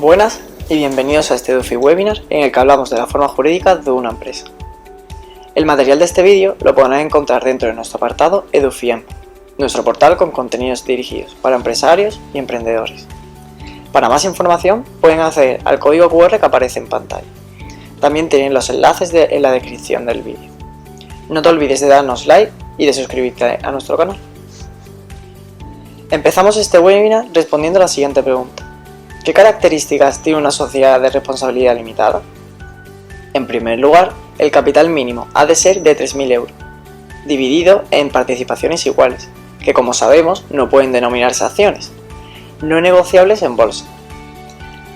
Buenas y bienvenidos a este EduFi webinar en el que hablamos de la forma jurídica de una empresa. El material de este vídeo lo podrán encontrar dentro de nuestro apartado EduFiem, nuestro portal con contenidos dirigidos para empresarios y emprendedores. Para más información pueden acceder al código QR que aparece en pantalla. También tienen los enlaces en la descripción del vídeo. No te olvides de darnos like y de suscribirte a nuestro canal. Empezamos este webinar respondiendo a la siguiente pregunta. ¿Qué características tiene una sociedad de responsabilidad limitada? En primer lugar, el capital mínimo ha de ser de 3.000 euros, dividido en participaciones iguales, que como sabemos no pueden denominarse acciones, no negociables en bolsa.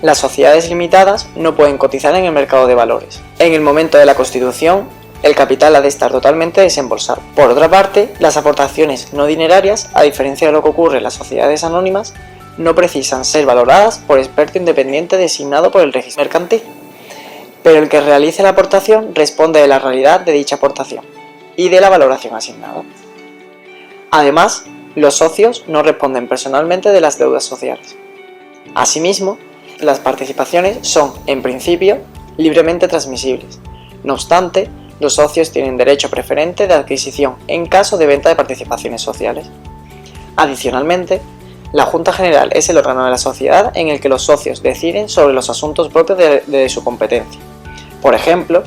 Las sociedades limitadas no pueden cotizar en el mercado de valores. En el momento de la constitución, el capital ha de estar totalmente desembolsado. Por otra parte, las aportaciones no dinerarias, a diferencia de lo que ocurre en las sociedades anónimas, no precisan ser valoradas por experto independiente designado por el registro mercantil, pero el que realice la aportación responde de la realidad de dicha aportación y de la valoración asignada. Además, los socios no responden personalmente de las deudas sociales. Asimismo, las participaciones son, en principio, libremente transmisibles. No obstante, los socios tienen derecho preferente de adquisición en caso de venta de participaciones sociales. Adicionalmente, la Junta General es el órgano de la sociedad en el que los socios deciden sobre los asuntos propios de su competencia. Por ejemplo,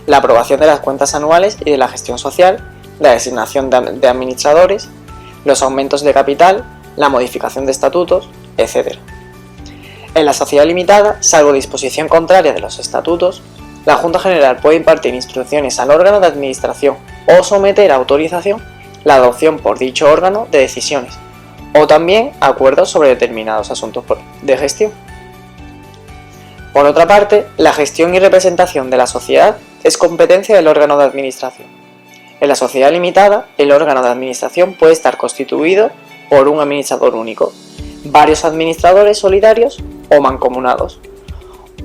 la aprobación de las cuentas anuales y de la gestión social, la designación de administradores, los aumentos de capital, la modificación de estatutos, etc. En la sociedad limitada, salvo disposición contraria de los estatutos, la Junta General puede impartir instrucciones al órgano de administración o someter a autorización la adopción por dicho órgano de decisiones, o también acuerdos sobre determinados asuntos de gestión. Por otra parte, la gestión y representación de la sociedad es competencia del órgano de administración. En la sociedad limitada, el órgano de administración puede estar constituido por un administrador único, varios administradores solidarios o mancomunados,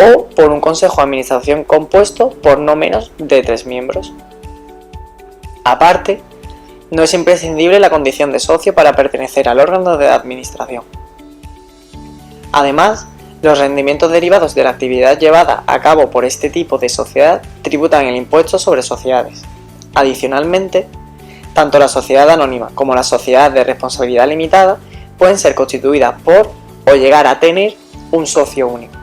o por un consejo de administración compuesto por no menos de 3 miembros. Aparte, no es imprescindible la condición de socio para pertenecer al órgano de administración. Además, los rendimientos derivados de la actividad llevada a cabo por este tipo de sociedad tributan el impuesto sobre sociedades. Adicionalmente, tanto la sociedad anónima como la sociedad de responsabilidad limitada pueden ser constituidas por o llegar a tener un socio único.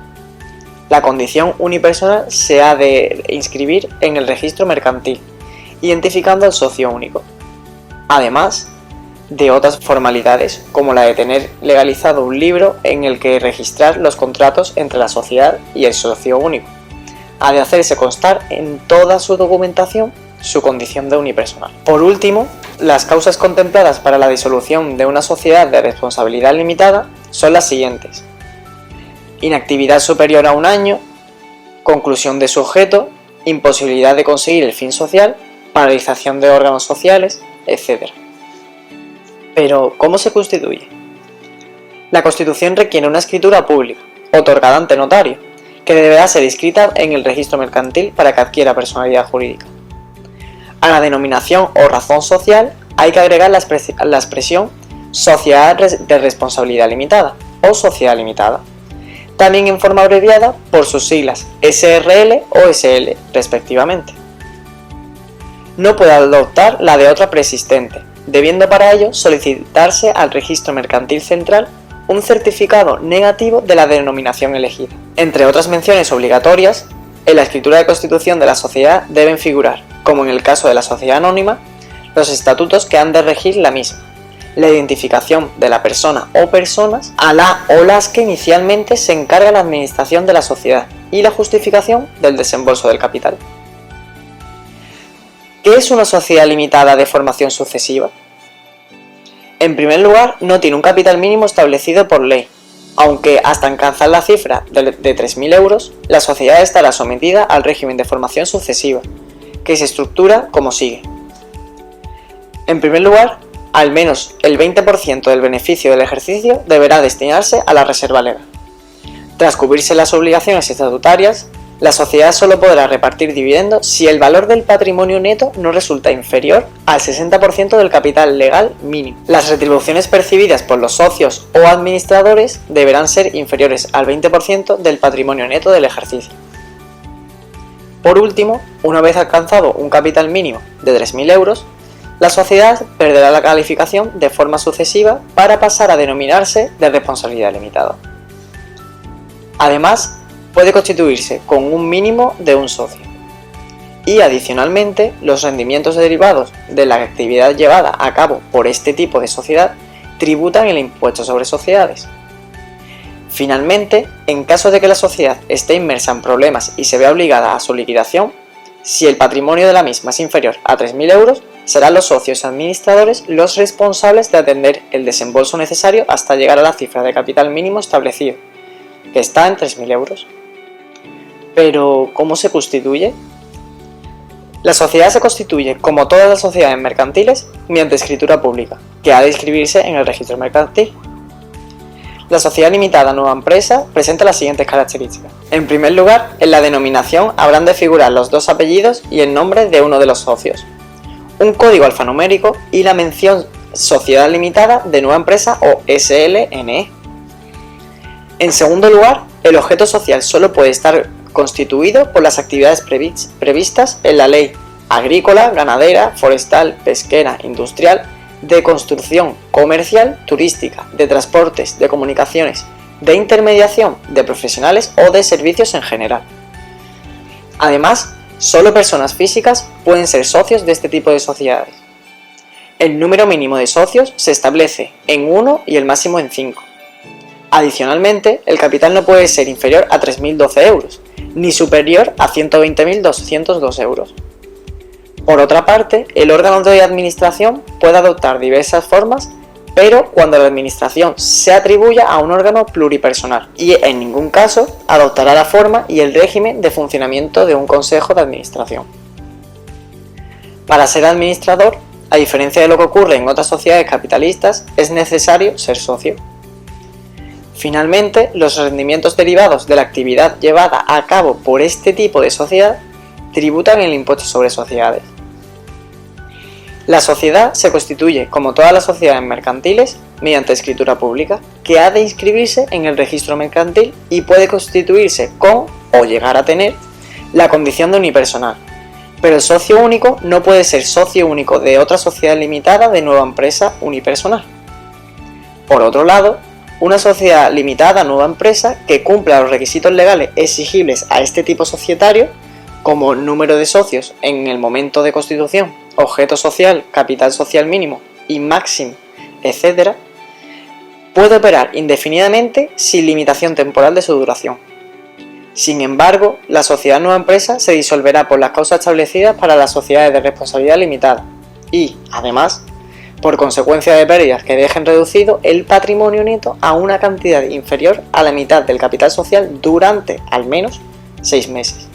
La condición unipersonal se ha de inscribir en el registro mercantil, identificando al socio único. Además de otras formalidades, como la de tener legalizado un libro en el que registrar los contratos entre la sociedad y el socio único. Ha de hacerse constar en toda su documentación su condición de unipersonal. Por último, las causas contempladas para la disolución de una sociedad de responsabilidad limitada son las siguientes: inactividad superior a 1 año, conclusión de su objeto, imposibilidad de conseguir el fin social, paralización de órganos sociales, etc. Pero, ¿cómo se constituye? La Constitución requiere una escritura pública, otorgada ante notario, que deberá ser inscrita en el registro mercantil para que adquiera personalidad jurídica. A la denominación o razón social hay que agregar la expresión sociedad de responsabilidad limitada o sociedad limitada, también en forma abreviada por sus siglas SRL o SL, respectivamente. No puede adoptar la de otra preexistente, debiendo para ello solicitarse al Registro Mercantil Central un certificado negativo de la denominación elegida. Entre otras menciones obligatorias, en la escritura de constitución de la sociedad deben figurar, como en el caso de la sociedad anónima, los estatutos que han de regir la misma, la identificación de la persona o personas a la o las que inicialmente se encarga la administración de la sociedad y la justificación del desembolso del capital. ¿Qué es una sociedad limitada de formación sucesiva? En primer lugar, no tiene un capital mínimo establecido por ley, aunque hasta alcanzar la cifra de 3.000 euros, la sociedad estará sometida al régimen de formación sucesiva, que se estructura como sigue. En primer lugar, al menos el 20% del beneficio del ejercicio deberá destinarse a la reserva legal. Tras cubrirse las obligaciones estatutarias, La sociedad solo podrá repartir dividendos si el valor del patrimonio neto no resulta inferior al 60% del capital legal mínimo. Las retribuciones percibidas por los socios o administradores deberán ser inferiores al 20% del patrimonio neto del ejercicio. Por último, una vez alcanzado un capital mínimo de 3.000 euros, la sociedad perderá la calificación de forma sucesiva para pasar a denominarse de responsabilidad limitada. Además, puede constituirse con un mínimo de un socio. Y adicionalmente, los rendimientos derivados de la actividad llevada a cabo por este tipo de sociedad tributan el impuesto sobre sociedades. Finalmente, en caso de que la sociedad esté inmersa en problemas y se vea obligada a su liquidación, si el patrimonio de la misma es inferior a 3.000 euros, serán los socios administradores los responsables de atender el desembolso necesario hasta llegar a la cifra de capital mínimo establecido, que está en 3.000 euros. Pero, ¿cómo se constituye? La sociedad se constituye, como todas las sociedades mercantiles, mediante escritura pública, que ha de inscribirse en el registro mercantil. La sociedad limitada nueva empresa presenta las siguientes características. En primer lugar, en la denominación habrán de figurar los dos apellidos y el nombre de uno de los socios, un código alfanumérico y la mención Sociedad Limitada de Nueva Empresa o SLNE. En segundo lugar, el objeto social solo puede estar constituido por las actividades previstas en la ley agrícola, ganadera, forestal, pesquera, industrial, de construcción, comercial, turística, de transportes, de comunicaciones, de intermediación, de profesionales o de servicios en general. Además, solo personas físicas pueden ser socios de este tipo de sociedades. El número mínimo de socios se establece en 1 y el máximo en 5. Adicionalmente, el capital no puede ser inferior a 3.012 euros, ni superior a 120.202 euros. Por otra parte, el órgano de administración puede adoptar diversas formas, pero cuando la administración se atribuya a un órgano pluripersonal, y en ningún caso adoptará la forma y el régimen de funcionamiento de un consejo de administración. Para ser administrador, a diferencia de lo que ocurre en otras sociedades capitalistas, es necesario ser socio. Finalmente, los rendimientos derivados de la actividad llevada a cabo por este tipo de sociedad tributan el impuesto sobre sociedades. La sociedad se constituye, como todas las sociedades mercantiles, mediante escritura pública, que ha de inscribirse en el registro mercantil y puede constituirse con, o llegar a tener, la condición de unipersonal. Pero el socio único no puede ser socio único de otra sociedad limitada de nueva empresa unipersonal. Por otro lado, una sociedad limitada nueva empresa que cumpla los requisitos legales exigibles a este tipo societario, como número de socios en el momento de constitución, objeto social, capital social mínimo y máximo, etc., puede operar indefinidamente sin limitación temporal de su duración. Sin embargo, la sociedad nueva empresa se disolverá por las causas establecidas para las sociedades de responsabilidad limitada y, además, por consecuencia de pérdidas que dejen reducido el patrimonio neto a una cantidad inferior a la mitad del capital social durante al menos 6 meses,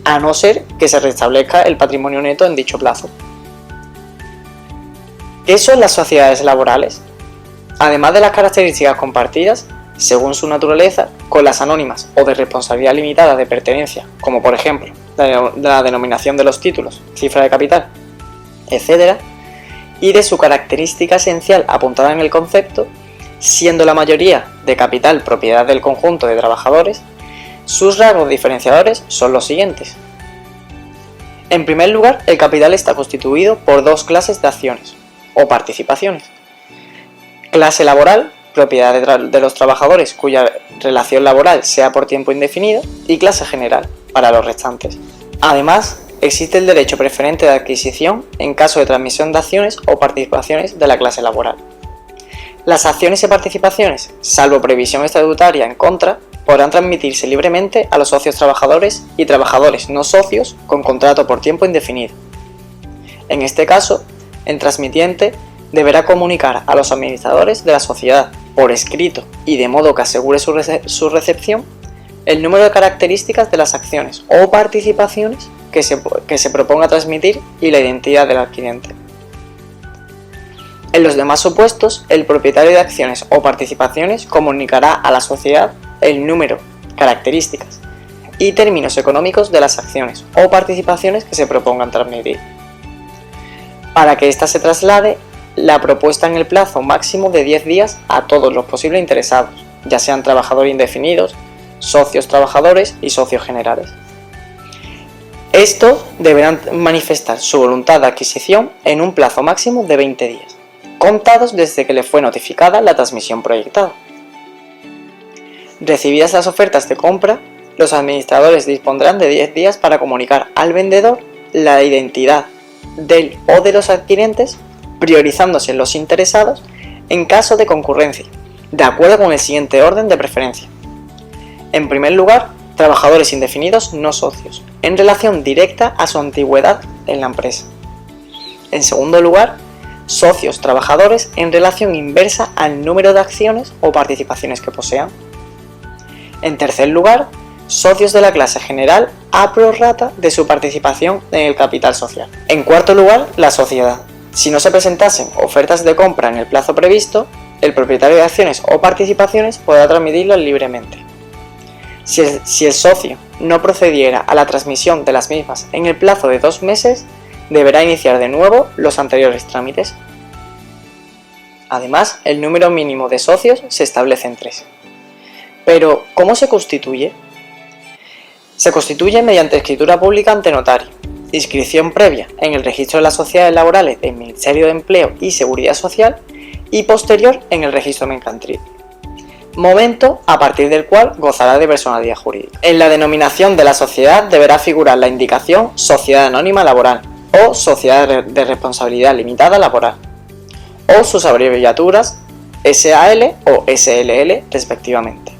a no ser que se restablezca el patrimonio neto en dicho plazo. ¿Qué son las sociedades laborales? Además de las características compartidas, según su naturaleza, con las anónimas o de responsabilidad limitada de pertenencia, como por ejemplo la denominación de los títulos, cifra de capital, etc., y de su característica esencial apuntada en el concepto, siendo la mayoría de capital propiedad del conjunto de trabajadores, sus rasgos diferenciadores son los siguientes. En primer lugar, el capital está constituido por dos clases de acciones o participaciones. Clase laboral, propiedad de los trabajadores cuya relación laboral sea por tiempo indefinido, y clase general, para los restantes. Además, existe el derecho preferente de adquisición en caso de transmisión de acciones o participaciones de la clase laboral. Las acciones y participaciones, salvo previsión estatutaria en contra, podrán transmitirse libremente a los socios trabajadores y trabajadores no socios con contrato por tiempo indefinido. En este caso, el transmitiente deberá comunicar a los administradores de la sociedad, por escrito y de modo que asegure su recepción, el número de características de las acciones o participaciones que se proponga transmitir y la identidad del adquirente. En los demás supuestos, el propietario de acciones o participaciones comunicará a la sociedad el número, características, y términos económicos de las acciones o participaciones que se propongan transmitir, para que ésta se traslade la propuesta en el plazo máximo de 10 días a todos los posibles interesados, ya sean trabajadores indefinidos, socios trabajadores y socios generales. Estos deberán manifestar su voluntad de adquisición en un plazo máximo de 20 días, contados desde que le fue notificada la transmisión proyectada. Recibidas las ofertas de compra, los administradores dispondrán de 10 días para comunicar al vendedor la identidad del o de los adquirentes, priorizándose los interesados en caso de concurrencia, de acuerdo con el siguiente orden de preferencia. En primer lugar, trabajadores indefinidos no socios, en relación directa a su antigüedad en la empresa. En segundo lugar, socios trabajadores en relación inversa al número de acciones o participaciones que posean. En tercer lugar, socios de la clase general a prorrata de su participación en el capital social. En cuarto lugar, la sociedad. Si no se presentasen ofertas de compra en el plazo previsto, el propietario de acciones o participaciones podrá transmitirlas libremente. Si el socio no procediera a la transmisión de las mismas en el plazo de 2 meses, deberá iniciar de nuevo los anteriores trámites. Además, el número mínimo de socios se establece en 3. Pero, ¿cómo se constituye? Se constituye mediante escritura pública ante notario, inscripción previa en el registro de las sociedades laborales del Ministerio de Empleo y Seguridad Social y posterior en el registro mercantil, momento a partir del cual gozará de personalidad jurídica. En la denominación de la sociedad deberá figurar la indicación Sociedad Anónima Laboral o Sociedad de Responsabilidad Limitada Laboral, o sus abreviaturas SAL o SLL respectivamente.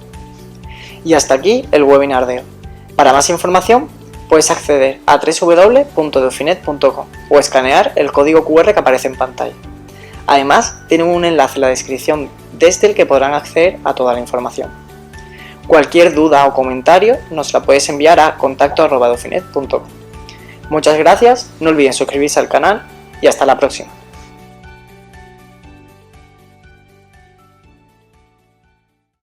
Y hasta aquí el webinar de hoy. Para más información puedes acceder a www.edufinet.com o escanear el código QR que aparece en pantalla. Además, tienen un enlace en la descripción desde el que podrán acceder a toda la información. Cualquier duda o comentario nos la puedes enviar a contacto@edufinet.com. Muchas gracias, no olviden suscribirse al canal y hasta la próxima.